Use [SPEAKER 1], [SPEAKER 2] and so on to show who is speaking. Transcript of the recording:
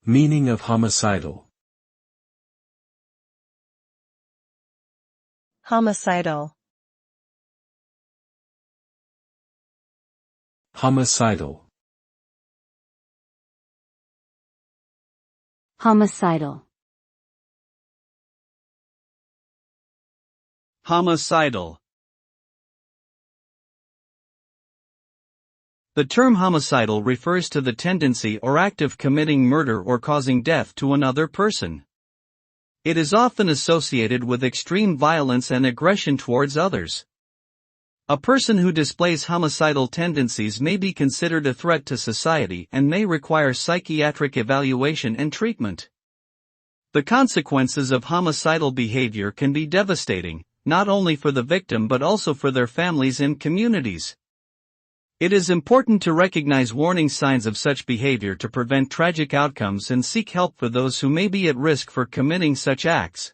[SPEAKER 1] Meaning of homicidal.
[SPEAKER 2] Homicidal.
[SPEAKER 1] Homicidal.
[SPEAKER 3] Homicidal.
[SPEAKER 4] Homicidal. The term homicidal refers to the tendency or act of committing murder or causing death to another person. It is often associated with extreme violence and aggression towards others. A person who displays homicidal tendencies may be considered a threat to society and may require psychiatric evaluation and treatment. The consequences of homicidal behavior can be devastating, not only for the victim but also for their families and communities. It is important to recognize warning signs of such behavior to prevent tragic outcomes and seek help for those who may be at risk for committing such acts.